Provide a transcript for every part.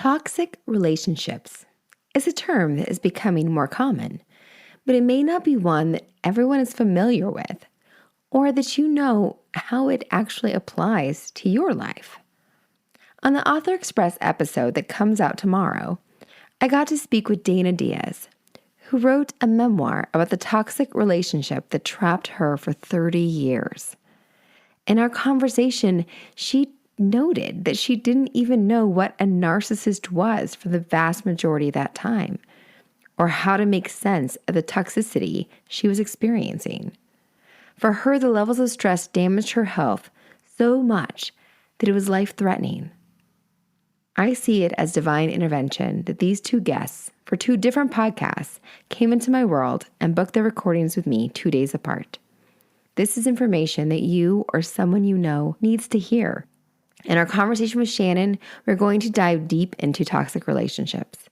Toxic relationships is a term that is becoming more common, but it may not be one that everyone is familiar with or that you know how it actually applies to your life. On the Author Express episode that comes out tomorrow, I got to speak with Dana Diaz, who wrote a memoir about the toxic relationship that trapped her for 30 years. In our conversation, she noted that she didn't even know what a narcissist was for the vast majority of that time, or how to make sense of the toxicity she was experiencing. For her, the levels of stress damaged her health so much that it was life-threatening. I see it as divine intervention that these two guests, for two different podcasts, came into my world and booked their recordings with me 2 days apart. This is information that you or someone you know needs to hear. In our conversation with Shannon, we're going to dive deep into toxic relationships.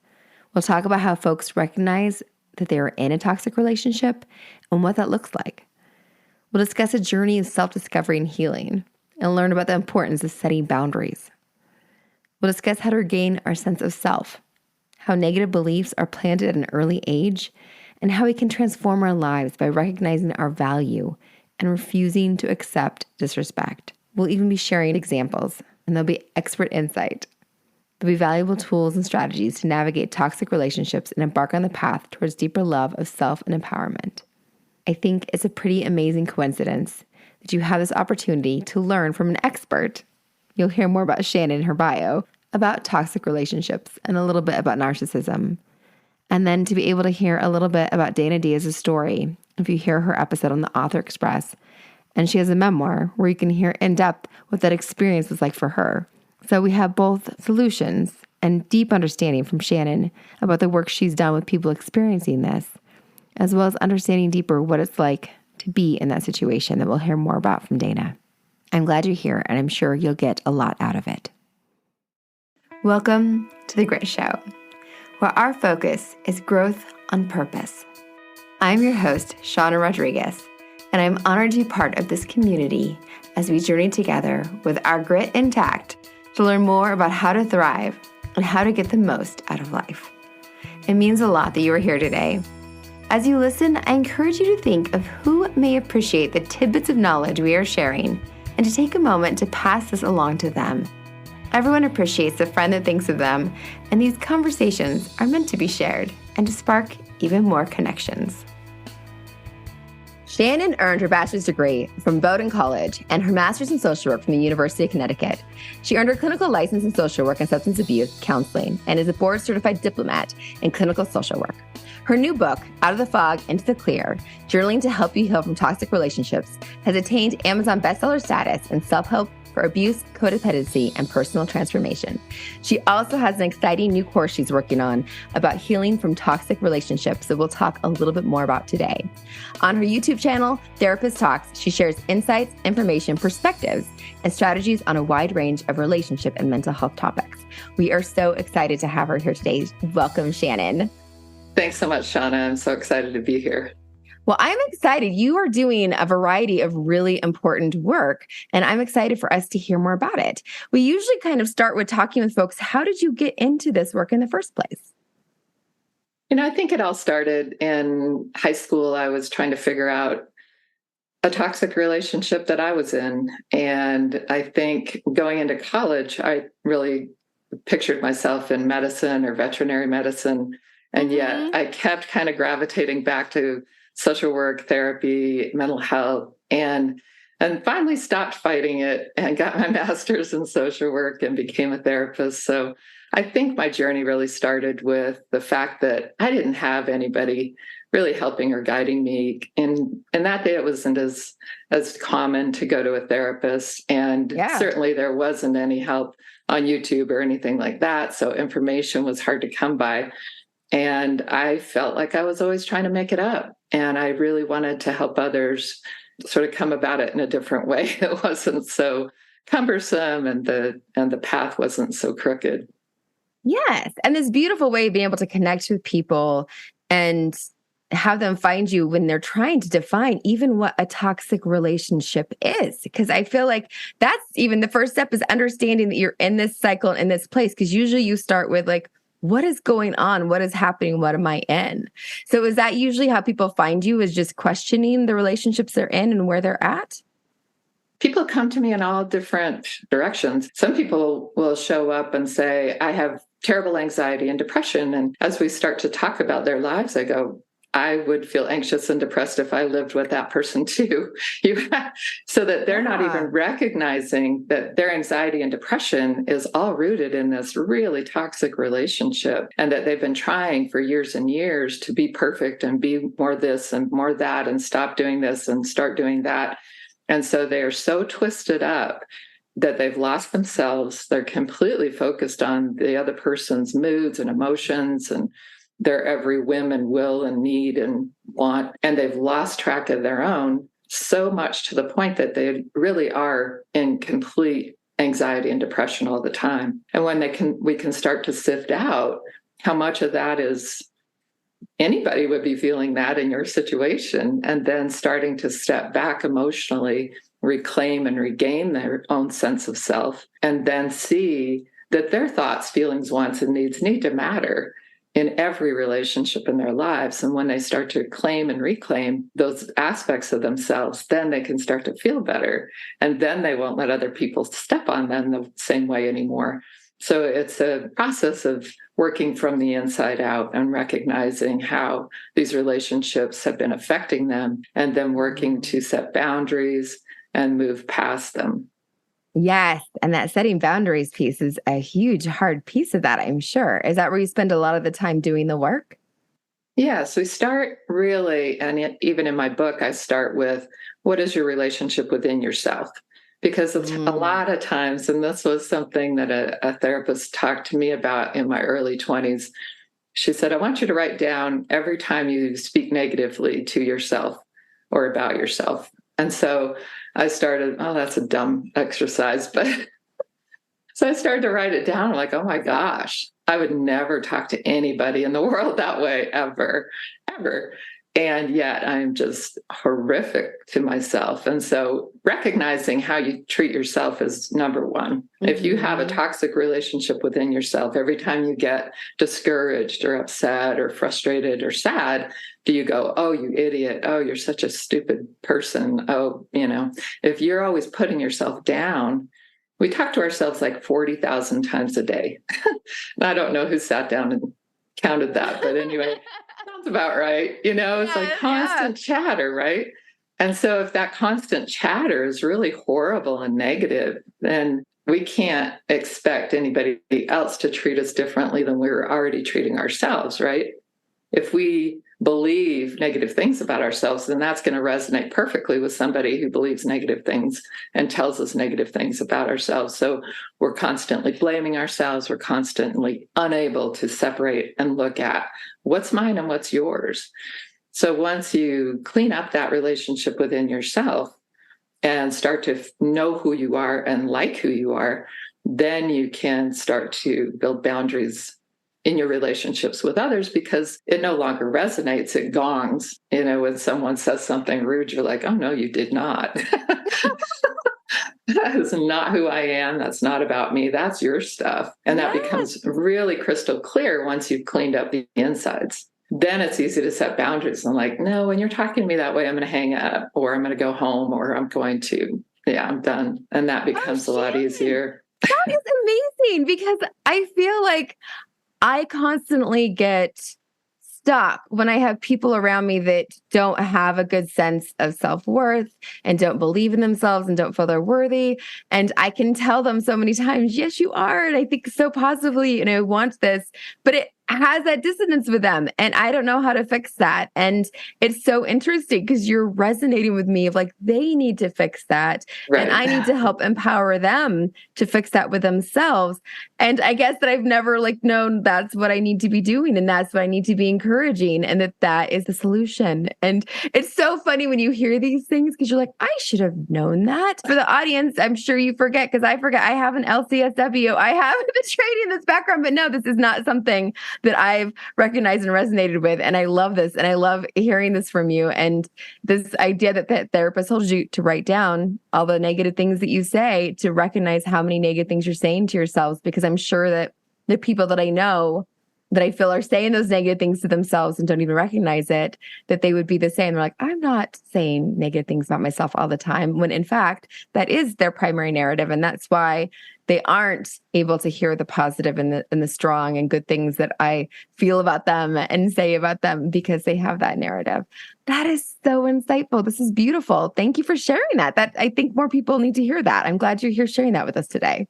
We'll talk about how folks recognize that they are in a toxic relationship and what that looks like. We'll discuss a journey of self-discovery and healing and learn about the importance of setting boundaries. We'll discuss how to regain our sense of self, how negative beliefs are planted at an early age, and how we can transform our lives by recognizing our value and refusing to accept disrespect. We'll even be sharing examples, and there'll be expert insight. There'll be valuable tools and strategies to navigate toxic relationships and embark on the path towards deeper love of self and empowerment. I think it's a pretty amazing coincidence that you have this opportunity to learn from an expert. You'll hear more about Shannon in her bio, about toxic relationships and a little bit about narcissism. And then to be able to hear a little bit about Dana Diaz's story, if you hear her episode on the Author Express. And she has a memoir where you can hear in depth what that experience was like for her. So we have both solutions and deep understanding from Shannon about the work she's done with people experiencing this, as well as understanding deeper what it's like to be in that situation that we'll hear more about from Dana. I'm glad you're here, and I'm sure you'll get a lot out of it. Welcome to The Grit Show, where our focus is growth on purpose. I'm your host, Shannon Rodriguez, and I'm honored to be part of this community as we journey together with our grit intact to learn more about how to thrive and how to get the most out of life. It means a lot that you are here today. As you listen, I encourage you to think of who may appreciate the tidbits of knowledge we are sharing and to take a moment to pass this along to them. Everyone appreciates a friend that thinks of them, and these conversations are meant to be shared and to spark even more connections. Shannon earned her bachelor's degree from Bowdoin College and her master's in social work from the University of Connecticut. She earned her clinical license in social work and substance abuse counseling and is a board-certified diplomat in clinical social work. Her new book, Out of the Fog, Into the Clear, Journaling to Help You Heal from Toxic Relationships, has attained Amazon bestseller status in self-help for abuse, codependency, and personal transformation. She also has an exciting new course she's working on about healing from toxic relationships that we'll talk a little bit more about today. On her YouTube channel, Therapist Talks, she shares insights, information, perspectives, and strategies on a wide range of relationship and mental health topics. We are so excited to have her here today. Welcome, Shannon. Thanks so much, Shauna. I'm so excited to be here. Well, I'm excited. You are doing a variety of really important work, and I'm excited for us to hear more about it. We usually kind of start with talking with folks. How did you get into this work in the first place? I think it all started in high school. I was trying to figure out a toxic relationship that I was in. And I think going into college, I really pictured myself in medicine or veterinary medicine. And yet I kept kind of gravitating back to social work, therapy, mental health, and finally stopped fighting it and got my master's in social work and became a therapist. So I think my journey really started with the fact that I didn't have anybody really helping or guiding me. And that day it wasn't as common to go to a therapist. And certainly there wasn't any help on YouTube or anything like that. So information was hard to come by. And I felt like I was always trying to make it up. And I really wanted to help others sort of come about it in a different way. It wasn't so cumbersome and the path wasn't so crooked. Yes. And this beautiful way of being able to connect with people and have them find you when they're trying to define even what a toxic relationship is. Because I feel like that's even the first step is understanding that you're in this cycle and in this place. Because usually you start with like, what is going on? What is happening? What am I in? So is that usually how people find you, is just questioning the relationships they're in and where they're at? People come to me in all different directions. Some people will show up and say, I have terrible anxiety and depression. And as we start to talk about their lives, I go, I would feel anxious and depressed if I lived with that person too. So that they're not even recognizing that their anxiety and depression is all rooted in this really toxic relationship, and that they've been trying for years and years to be perfect and be more this and more that and stop doing this and start doing that. And so they are so twisted up that they've lost themselves. They're completely focused on the other person's moods and emotions and their every whim and will and need and want. And they've lost track of their own so much to the point that they really are in complete anxiety and depression all the time. And when we can start to sift out how much of that is, anybody would be feeling that in your situation, and then starting to step back emotionally, reclaim and regain their own sense of self, and then see that their thoughts, feelings, wants, and needs need to matter in every relationship in their lives. And when they start to claim and reclaim those aspects of themselves, then they can start to feel better. And then they won't let other people step on them the same way anymore. So it's a process of working from the inside out and recognizing how these relationships have been affecting them, and then working to set boundaries and move past them. Yes. And that setting boundaries piece is a huge, hard piece of that, I'm sure. Is that where you spend a lot of the time doing the work? Yes, we start really, and even in my book, I start with, what is your relationship within yourself? Because a lot of times, and this was something that a therapist talked to me about in my early 20s, she said, I want you to write down every time you speak negatively to yourself or about yourself. And so I started, oh, that's a dumb exercise, but so I started to write it down. I'm like, oh my gosh, I would never talk to anybody in the world that way, ever, ever. And yet I'm just horrific to myself. And so recognizing how you treat yourself is number one. Mm-hmm. If you have a toxic relationship within yourself, every time you get discouraged or upset or frustrated or sad, do you go, oh, you idiot. Oh, you're such a stupid person. Oh, if you're always putting yourself down, we talk to ourselves like 40,000 times a day. I don't know who sat down and counted that, but anyway, sounds about right. It's like constant chatter, right? And so if that constant chatter is really horrible and negative, then we can't expect anybody else to treat us differently than we were already treating ourselves, right? If we believe negative things about ourselves, then that's going to resonate perfectly with somebody who believes negative things and tells us negative things about ourselves. So we're constantly blaming ourselves. We're constantly unable to separate and look at what's mine and what's yours. So once you clean up that relationship within yourself and start to know who you are and like who you are, then you can start to build boundaries in your relationships with others, because it no longer resonates. It gongs. When someone says something rude, you're like, oh, no, you did not. That is not who I am. That's not about me. That's your stuff. And that becomes really crystal clear once you've cleaned up the insides. Then it's easy to set boundaries. I'm like, no, when you're talking to me that way, I'm going to hang up, or I'm going to go home, or I'm going to, I'm done. And that becomes a lot easier. That is amazing, because I feel like I constantly get stuck when I have people around me that don't have a good sense of self-worth and don't believe in themselves and don't feel they're worthy. And I can tell them so many times, yes, you are. And I think so positively, want this, but it has that dissonance with them. And I don't know how to fix that. And it's so interesting because you're resonating with me of like, they need to fix that. Right. And I need to help empower them to fix that with themselves. And I guess that I've never known that's what I need to be doing. And that's what I need to be encouraging. And that is the solution. And it's so funny when you hear these things, because you're like, I should have known that. For the audience, I'm sure you forget, because I forget I have an LCSW. I have the training in this background, but no, this is not something that I've recognized and resonated with. And I love this. And I love hearing this from you. And this idea that the therapist told you to write down all the negative things that you say, to recognize how many negative things you're saying to yourselves, because I'm sure that the people that I know that I feel are saying those negative things to themselves and don't even recognize it, that they would be the same. They're like, I'm not saying negative things about myself all the time, when in fact, that is their primary narrative. And that's why they aren't able to hear the positive and the strong and good things that I feel about them and say about them, because they have that narrative. That is so insightful. This is beautiful. Thank you for sharing that. I think more people need to hear that. I'm glad you're here sharing that with us today.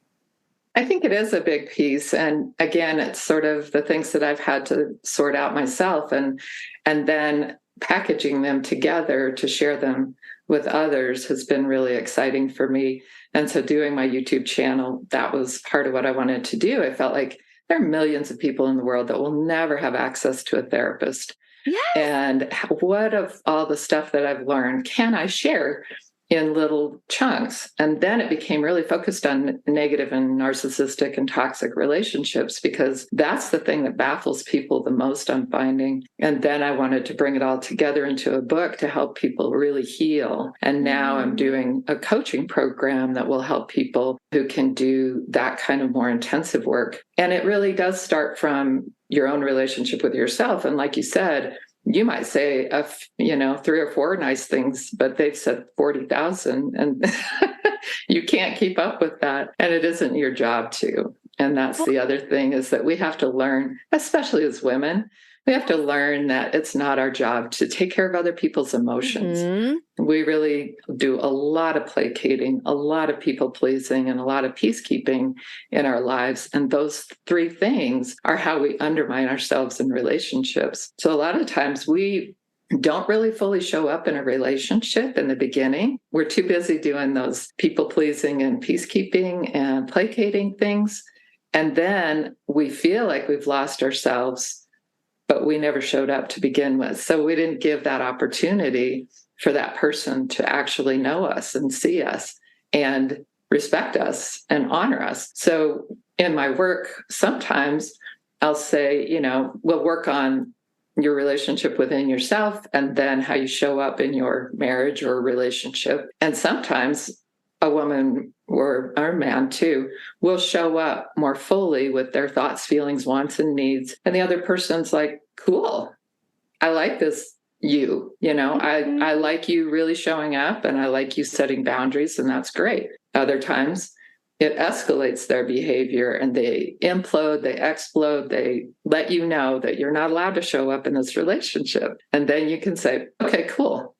I think it is a big piece. And again, it's sort of the things that I've had to sort out myself, and then packaging them together to share them with others has been really exciting for me. And so doing my YouTube channel, that was part of what I wanted to do. I felt like there are millions of people in the world that will never have access to a therapist. Yes. And what of all the stuff that I've learned can I share in little chunks? And then it became really focused on negative and narcissistic and toxic relationships, because that's the thing that baffles people the most, I'm finding. And then I wanted to bring it all together into a book to help people really heal. And now I'm doing a coaching program that will help people who can do that kind of more intensive work. And it really does start from your own relationship with yourself. And like you said, you might say, 3 or 4 nice things, but they've said 40,000, and you can't keep up with that. And it isn't your job to. And that's the other thing, is that we have to learn, especially as women, we have to learn that it's not our job to take care of other people's emotions. Mm-hmm. We really do a lot of placating, a lot of people pleasing, and a lot of peacekeeping in our lives. And those 3 things are how we undermine ourselves in relationships. So a lot of times we don't really fully show up in a relationship in the beginning. We're too busy doing those people pleasing and peacekeeping and placating things. And then we feel like we've lost ourselves, but we never showed up to begin with. So we didn't give that opportunity for that person to actually know us and see us and respect us and honor us. So in my work, sometimes I'll say, we'll work on your relationship within yourself and then how you show up in your marriage or relationship. And sometimes a woman or a man too will show up more fully with their thoughts, feelings, wants, and needs. And the other person's like, cool, I like this I like you really showing up, and I like you setting boundaries, and that's great. Other times it escalates their behavior and they implode, they explode, they let you know that you're not allowed to show up in this relationship. And then you can say, okay, cool.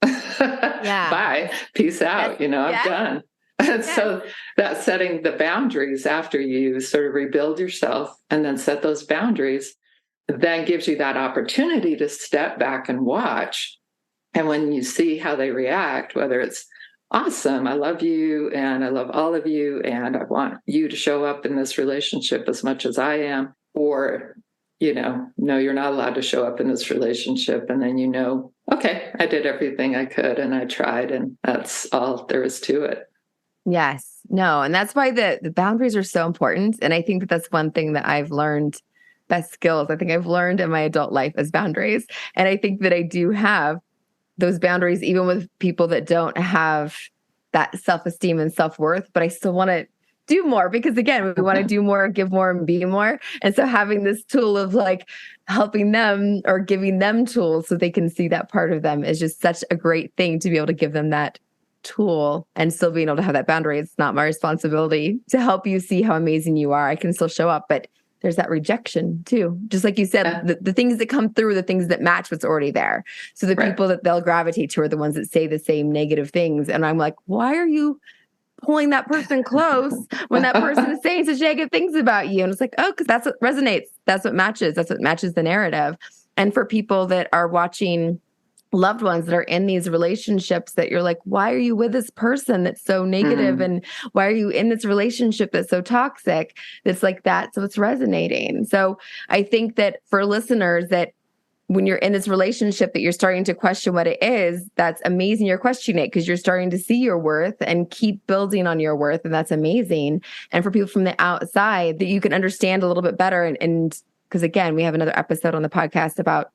Yeah. Bye. Peace out. I'm done. And so that's setting the boundaries after you sort of rebuild yourself and then set those boundaries, then gives you that opportunity to step back and watch. And when you see how they react, whether it's awesome, I love you and I love all of you and I want you to show up in this relationship as much as I am, or, no, you're not allowed to show up in this relationship. And then okay, I did everything I could and I tried, and that's all there is to it. Yes. No. And that's why the boundaries are so important. And I think that that's one thing that I've learned, best skills I think I've learned in my adult life, is boundaries. And I think that I do have those boundaries even with people that don't have that self-esteem and self-worth, but I still want to do more, because again, we want to do more, give more, and be more. And so having this tool of like helping them or giving them tools so they can see that part of them is just such a great thing, to be able to give them that tool and still being able to have that boundary. It's not my responsibility to help you see how amazing you are. I can still show up, but there's that rejection too. Just like you said, the things that come through, the things that match what's already there. So the people that they'll gravitate to are the ones that say the same negative things. And I'm like, why are you pulling that person close when that person is saying such negative things about you? And it's like, oh, because that's what resonates. That's what matches. That's what matches the narrative. And for people that are watching loved ones that are in these relationships that you're like, why are you with this person that's so negative? And why are you in this relationship that's so toxic? That's like that. So it's resonating. So I think that for listeners, that when you're in this relationship that you're starting to question what it is, that's amazing. You're questioning it because you're starting to see your worth and keep building on your worth. And that's amazing. And for people from the outside, that you can understand a little bit better and because again, we have another episode on the podcast about,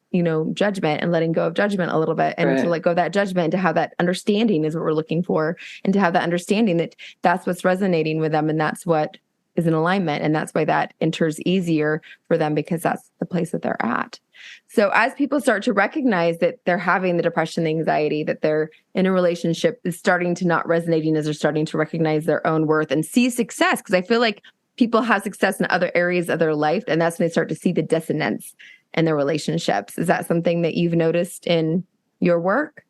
judgment and letting go of judgment a little bit, and to let go of that judgment, and to have that understanding is what we're looking for, and to have that understanding that that's what's resonating with them, and that's what is in alignment. And that's why that enters easier for them, because that's the place that they're at. So as people start to recognize that they're having the depression, the anxiety, that they're in a relationship is starting to not resonating, as they're starting to recognize their own worth and see success. Because I feel like people have success in other areas of their life, and that's when they start to see the dissonance in their relationships. Is that something that you've noticed in your work?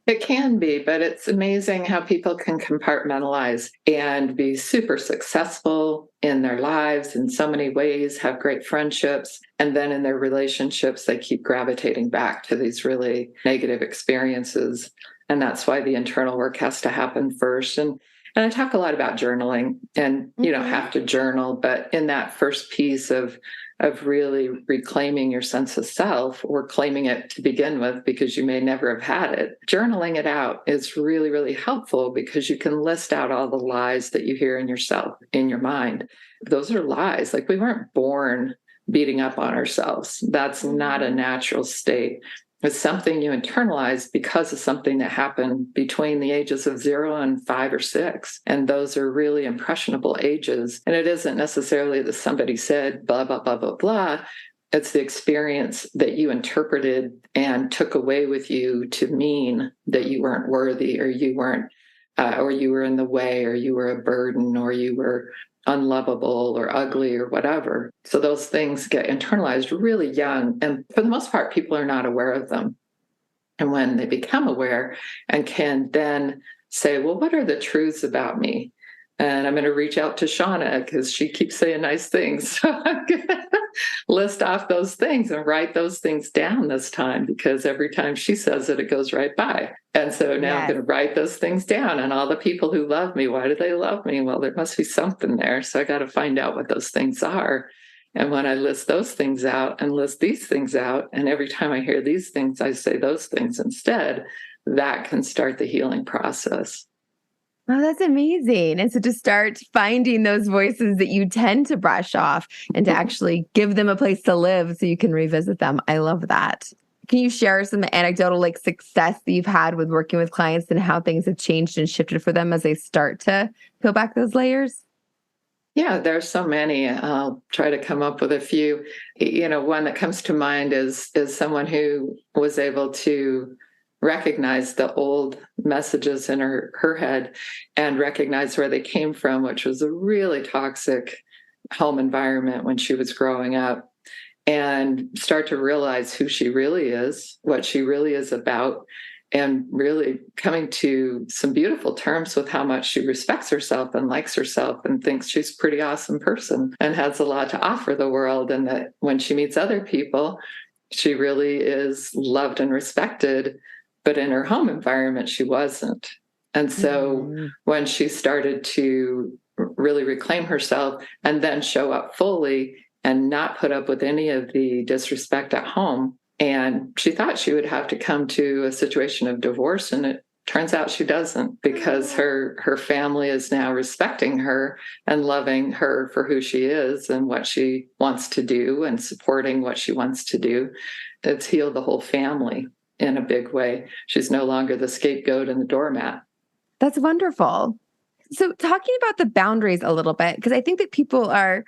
It can be, but it's amazing how people can compartmentalize and be super successful in their lives in so many ways, have great friendships, and then in their relationships, they keep gravitating back to these really negative experiences. And that's why the internal work has to happen first. And I talk a lot about journaling, and you don't have to journal, but in that first piece of really reclaiming your sense of self, or claiming it to begin with, because you may never have had it, journaling it out is really, really helpful, because you can list out all the lies that you hear in yourself, in your mind. Those are lies. Like, we weren't born beating up on ourselves. That's not a natural state. It's something you internalize because of something that happened between the ages of 0 and 5 or 6. And those are really impressionable ages. And it isn't necessarily that somebody said, blah, blah, blah, blah, blah. It's the experience that you interpreted and took away with you to mean that you weren't worthy, or you weren't, or you were in the way, or you were a burden, or you were unlovable or ugly or whatever. So those things get internalized really young. And for the most part, people are not aware of them. And when they become aware and can then say, well, what are the truths about me? And I'm going to reach out to Shauna, because she keeps saying nice things. So I'm going to list off those things and write those things down this time, because every time she says it, it goes right by. And so now I'm going to write those things down. And all the people who love me, why do they love me? Well, there must be something there. So I got to find out what those things are. And when I list those things out and list these things out, and every time I hear these things, I say those things instead, that can start the healing process. Oh, that's amazing. And so to start finding those voices that you tend to brush off, and to actually give them a place to live so you can revisit them. I love that. Can you share some anecdotal success that you've had with working with clients, and how things have changed and shifted for them as they start to peel back those layers? Yeah, there's so many. I'll try to come up with a few. One that comes to mind is someone who was able to recognize the old messages in her head, and recognize where they came from, which was a really toxic home environment when she was growing up, and start to realize who she really is, what she really is about, and really coming to some beautiful terms with how much she respects herself and likes herself and thinks she's a pretty awesome person and has a lot to offer the world. And that when she meets other people, she really is loved and respected, but in her home environment, she wasn't. And so when she started to really reclaim herself and then show up fully and not put up with any of the disrespect at home, and she thought she would have to come to a situation of divorce, and it turns out she doesn't, because her family is now respecting her and loving her for who she is and what she wants to do, and supporting what she wants to do. It's healed the whole family in a big way. She's no longer the scapegoat and the doormat. That's wonderful. So talking about the boundaries a little bit, because I think that people are,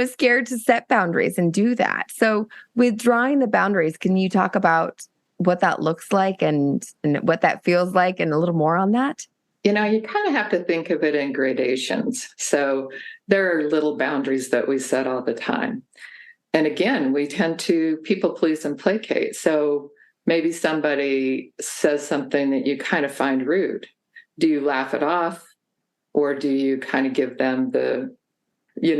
scared to set boundaries and do that. So withdrawing the boundaries, can you talk about what that looks like, and what that feels like, and a little more on that? You kind of have to think of it in gradations. So there are little boundaries that we set all the time. And again, we tend to people please and placate. So maybe somebody says something that you kind of find rude. Do you laugh it off, or do you kind of give them the, you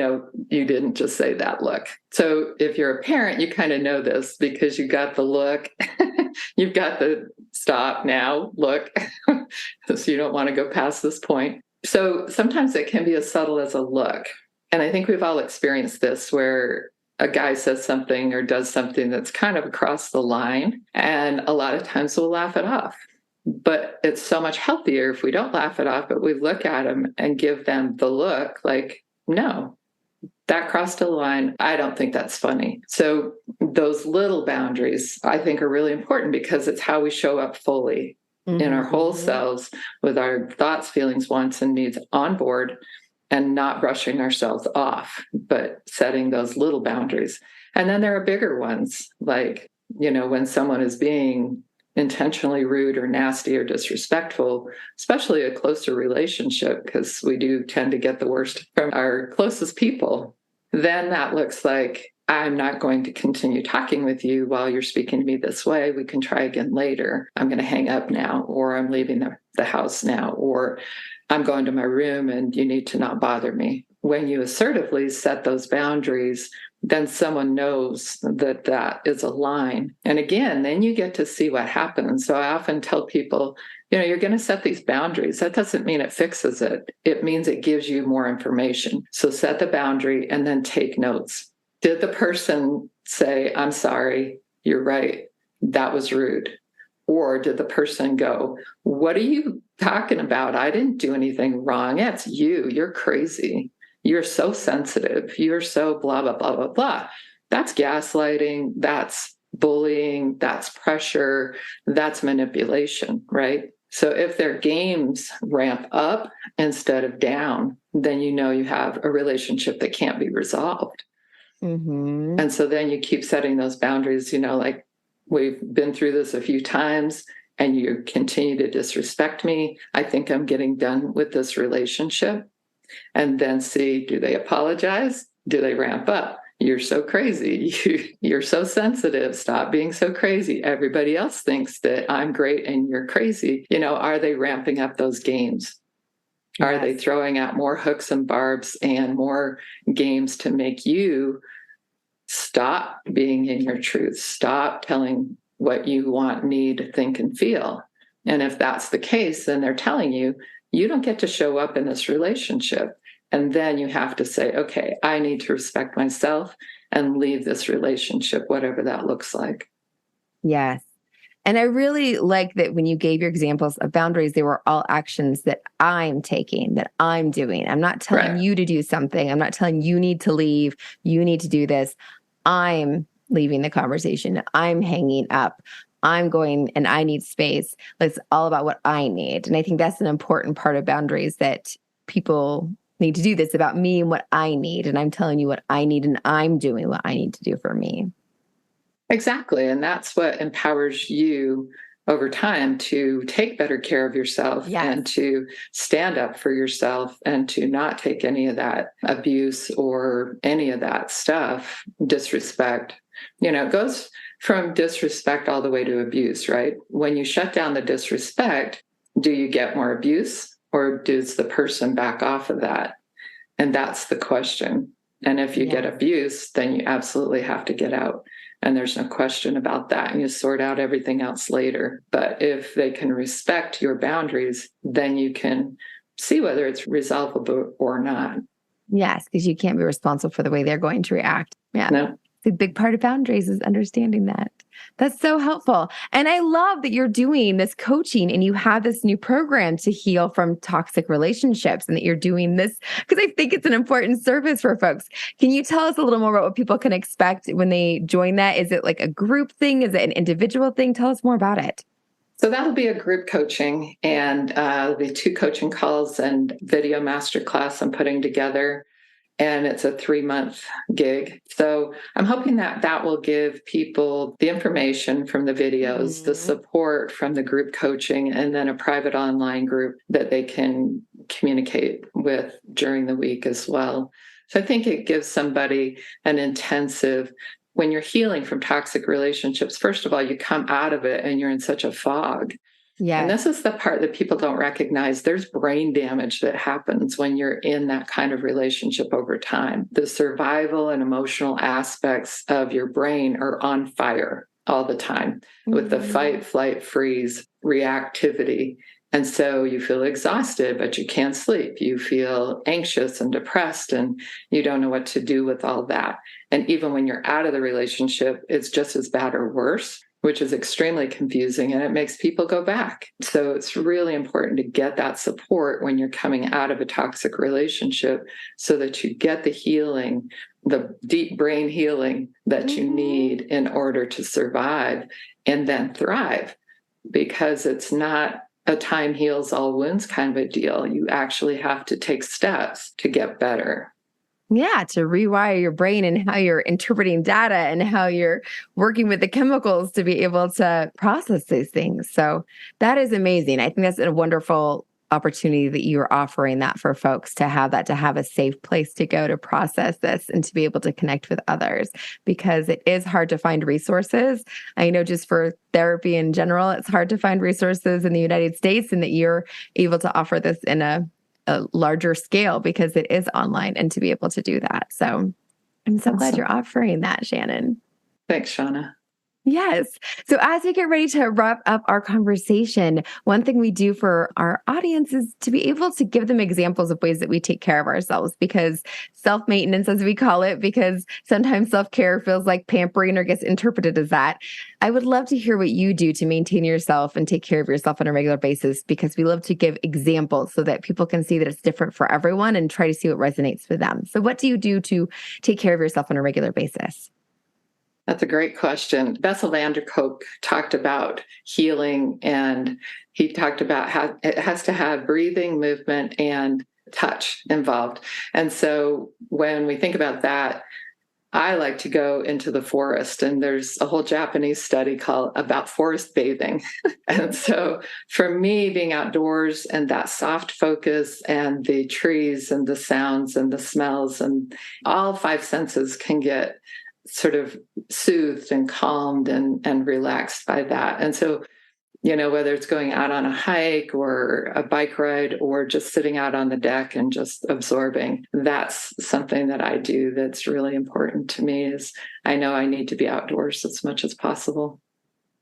didn't just say that look? So if you're a parent, you kind of know this, because you got the look, you've got the stop now look, so you don't want to go past this point. So sometimes it can be as subtle as a look. And I think we've all experienced this, where a guy says something or does something that's kind of across the line, and a lot of times we'll laugh it off. But it's so much healthier if we don't laugh it off, but we look at them and give them the look like, no, that crossed a line. I don't think that's funny. So those little boundaries, I think, are really important because it's how we show up fully in our whole selves with our thoughts, feelings, wants, and needs on board and not brushing ourselves off, but setting those little boundaries. And then there are bigger ones, like, when someone is being intentionally rude or nasty or disrespectful, especially a closer relationship, because we do tend to get the worst from our closest people, then that looks like, I'm not going to continue talking with you while you're speaking to me this way. We can try again later. I'm going to hang up now, or I'm leaving the house now, or I'm going to my room and you need to not bother me. When you assertively set those boundaries, then someone knows that that is a line. And again, then you get to see what happens. So I often tell people, you're going to set these boundaries. That doesn't mean it fixes it. It means it gives you more information. So set the boundary and then take notes. Did the person say, I'm sorry, you're right, that was rude? Or did the person go, what are you talking about? I didn't do anything wrong. That's you. You're crazy. You're so sensitive. You're so blah, blah, blah, blah, blah. That's gaslighting. That's bullying. That's pressure. That's manipulation, right? So if their games ramp up instead of down, then you have a relationship that can't be resolved. And so then you keep setting those boundaries, like, we've been through this a few times and you continue to disrespect me. I think I'm getting done with this relationship. And then see, do they apologize? Do they ramp up? You're so crazy. You're so sensitive. Stop being so crazy. Everybody else thinks that I'm great and you're crazy. Are they ramping up those games? Yes. Are they throwing out more hooks and barbs and more games to make you stop being in your truth? Stop telling what you want, need, think, and feel. And if that's the case, then they're telling you, you don't get to show up in this relationship. And then you have to say, okay, I need to respect myself and leave this relationship, whatever that looks like. Yes. And I really like that when you gave your examples of boundaries, they were all actions that I'm taking, that I'm doing. I'm not telling you to do something. I'm not telling you need to leave. You need to do this. I'm leaving the conversation. I'm hanging up. I'm going and I need space. It's all about what I need. And I think that's an important part of boundaries, that people need to do this about me and what I need. And I'm telling you what I need and I'm doing what I need to do for me. Exactly. And that's what empowers you over time to take better care of yourself. Yes. And to stand up for yourself and to not take any of that abuse or any of that stuff, disrespect. It goes from disrespect all the way to abuse, right? When you shut down the disrespect, do you get more abuse or does the person back off of that? And that's the question. And if you get abuse, then you absolutely have to get out. And there's no question about that. And you sort out everything else later. But if they can respect your boundaries, then you can see whether it's resolvable or not. Yes, because you can't be responsible for the way they're going to react. Yeah. No. The big part of boundaries is understanding that. That's so helpful. And I love that you're doing this coaching and you have this new program to heal from toxic relationships, and that you're doing this because I think it's an important service for folks. Can you tell us a little more about what people can expect when they join that? Is it like a group thing? Is it an individual thing? Tell us more about it. So that'll be a group coaching, and there'll be 2 coaching calls and video masterclass I'm putting together. And it's a 3-month gig. So I'm hoping that that will give people the information from the videos, the support from the group coaching, and then a private online group that they can communicate with during the week as well. So I think it gives somebody an intensive, when you're healing from toxic relationships, first of all, you come out of it and you're in such a fog. Yeah. And this is the part that people don't recognize. There's brain damage that happens when you're in that kind of relationship over time. The survival and emotional aspects of your brain are on fire all the time with the fight, flight, freeze, reactivity. And so you feel exhausted, but you can't sleep. You feel anxious and depressed, and you don't know what to do with all that. And even when you're out of the relationship, it's just as bad or worse. which is extremely confusing, and it makes people go back. So it's really important to get that support when you're coming out of a toxic relationship so that you get the healing, the deep brain healing that you need in order to survive and then thrive. Because it's not a time heals all wounds kind of a deal. You actually have to take steps to get better. Yeah, to rewire your brain and how you're interpreting data and how you're working with the chemicals to be able to process these things. So that is amazing. I think that's a wonderful opportunity that you're offering that for folks to have that, to have a safe place to go to process this and to be able to connect with others, because it is hard to find resources. I know just for therapy in general, it's hard to find resources in the United States, and that you're able to offer this in a larger scale because it is online, and to be able to do that. So I'm so glad you're offering that, Shannon. Thanks, Shauna. Yes. So as we get ready to wrap up our conversation, one thing we do for our audience is to be able to give them examples of ways that we take care of ourselves, because self-maintenance, as we call it, because sometimes self-care feels like pampering or gets interpreted as that. I would love to hear what you do to maintain yourself and take care of yourself on a regular basis, because we love to give examples so that people can see that it's different for everyone and try to see what resonates for them. So what do you do to take care of yourself on a regular basis? That's a great question. Bessel van der Kolk talked about healing, and he talked about how it has to have breathing, movement, and touch involved. And so when we think about that, I like to go into the forest, and there's a whole Japanese study called about forest bathing. And so for me, being outdoors and that soft focus and the trees and the sounds and the smells and all five senses can get sort of soothed and calmed and relaxed by that. And so, whether it's going out on a hike or a bike ride or just sitting out on the deck and just absorbing, that's something that I do that's really important to me. Is I know I need to be outdoors as much as possible.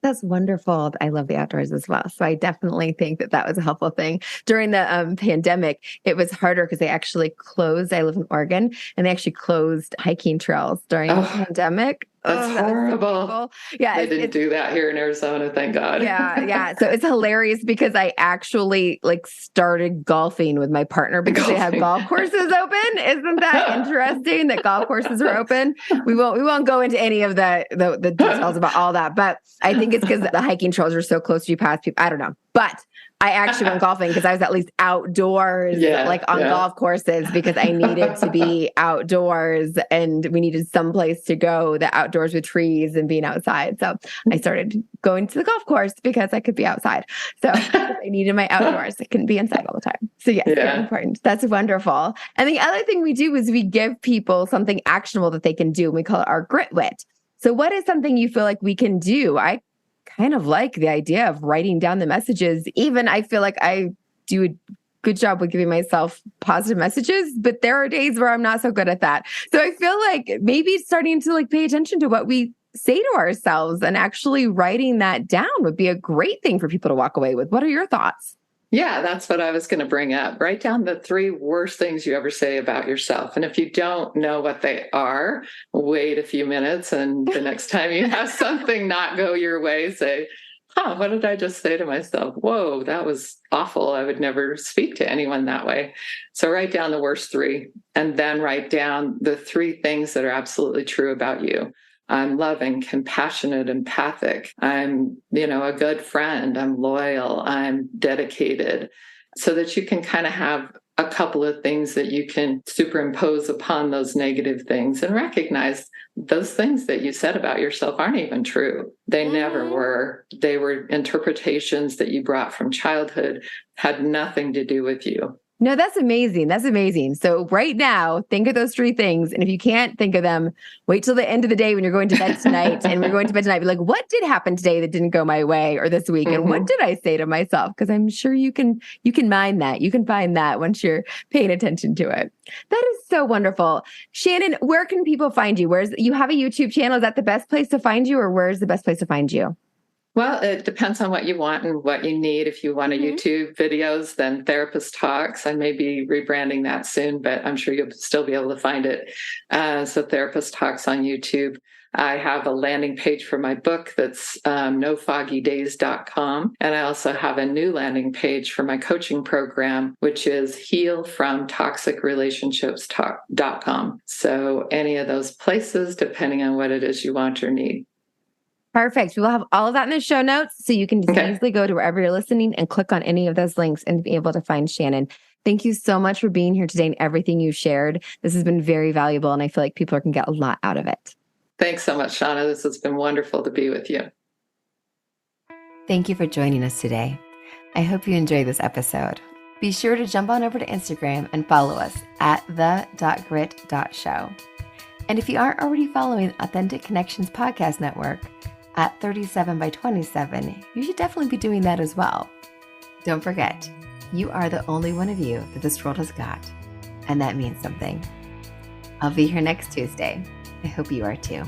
That's wonderful. I love the outdoors as well. So I definitely think that that was a helpful thing. During the pandemic, it was harder because they actually closed. I live in Oregon, and they actually closed hiking trails during the pandemic. That's horrible. Yeah, they didn't do that here in Arizona, thank God. Yeah. So it's hilarious because I actually started golfing with my partner because they have golf courses open. Isn't that interesting that golf courses are open? We won't go into any of the details about all that, but I think it's because the hiking trails are so close. You pass people. I don't know, but I actually went golfing because I was at least outdoors, on golf courses, because I needed to be outdoors and we needed some place to go, the outdoors with trees and being outside. So I started going to the golf course because I could be outside. So I needed my outdoors. I couldn't be inside all the time. So yes, very important. That's wonderful. And the other thing we do is we give people something actionable that they can do. And we call it our Grit Wit. So what is something you feel like we can do? I kind of like the idea of writing down the messages. Even I feel like I do a good job with giving myself positive messages, but there are days where I'm not so good at that. So I feel like maybe starting to pay attention to what we say to ourselves and actually writing that down would be a great thing for people to walk away with. What are your thoughts? Yeah, that's what I was going to bring up. Write down the 3 worst things you ever say about yourself. And if you don't know what they are, wait a few minutes. And the next time you have something not go your way, say, what did I just say to myself? Whoa, that was awful. I would never speak to anyone that way. So write down the worst 3, and then write down the 3 things that are absolutely true about you. I'm loving, compassionate, empathic. I'm, a good friend. I'm loyal. I'm dedicated. So that you can kind of have a couple of things that you can superimpose upon those negative things and recognize those things that you said about yourself aren't even true. They never were. They were interpretations that you brought from childhood, had nothing to do with you. No, that's amazing. That's amazing. So right now, think of those 3 things. And if you can't think of them, wait till the end of the day when you're going to bed tonight. And we're going to bed tonight. Be like, what did happen today that didn't go my way, or this week? And what did I say to myself? Because I'm sure you can mine that. You can find that once you're paying attention to it. That is so wonderful. Shannon, where can people find you? You have a YouTube channel? Is that the best place to find you, or where's the best place to find you? Well, it depends on what you want and what you need. If you want a Mhm. YouTube videos, then Therapist Talks. I may be rebranding that soon, but I'm sure you'll still be able to find it. So Therapist Talks on YouTube. I have a landing page for my book that's nofoggydays.com. And I also have a new landing page for my coaching program, which is healfromtoxicrelationships.com. So any of those places, depending on what it is you want or need. Perfect. We will have all of that in the show notes so you can just Okay. easily go to wherever you're listening and click on any of those links and be able to find Shannon. Thank you so much for being here today and everything you shared. This has been very valuable, and I feel like people can get a lot out of it. Thanks so much, Shauna. This has been wonderful to be with you. Thank you for joining us today. I hope you enjoyed this episode. Be sure to jump on over to Instagram and follow us at the.grit.show. And if you aren't already following Authentic Connections Podcast Network at 37 by 27, you should definitely be doing that as well. Don't forget, you are the only one of you that this world has got, and that means something. I'll be here next Tuesday. I hope you are too.